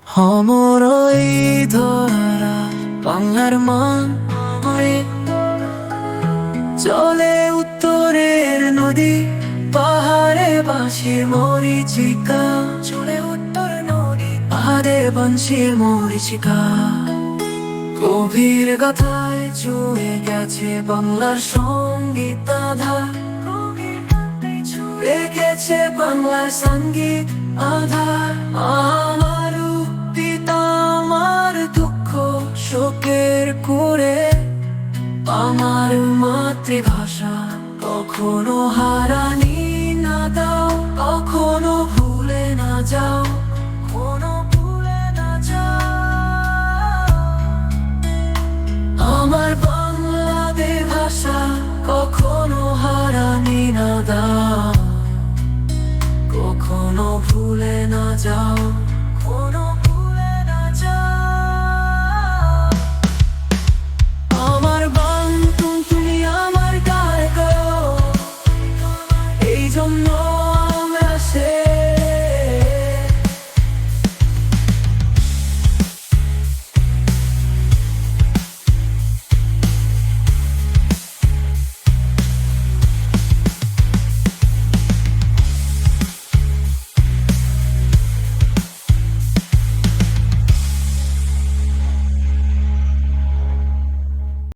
অমর এই ধরা বাংলার মান চলে উত্তরের নদী, পাহাড়ে বাঁশির মরিচিকা। চলে উত্তর নদী, পাহাড়ে বাঁশির মরিচিকা। গভীর গাথায় ছুঁয়ে গেছে বাংলার সঙ্গীত আধার, রেখেছে বাংলার সঙ্গীত আধার।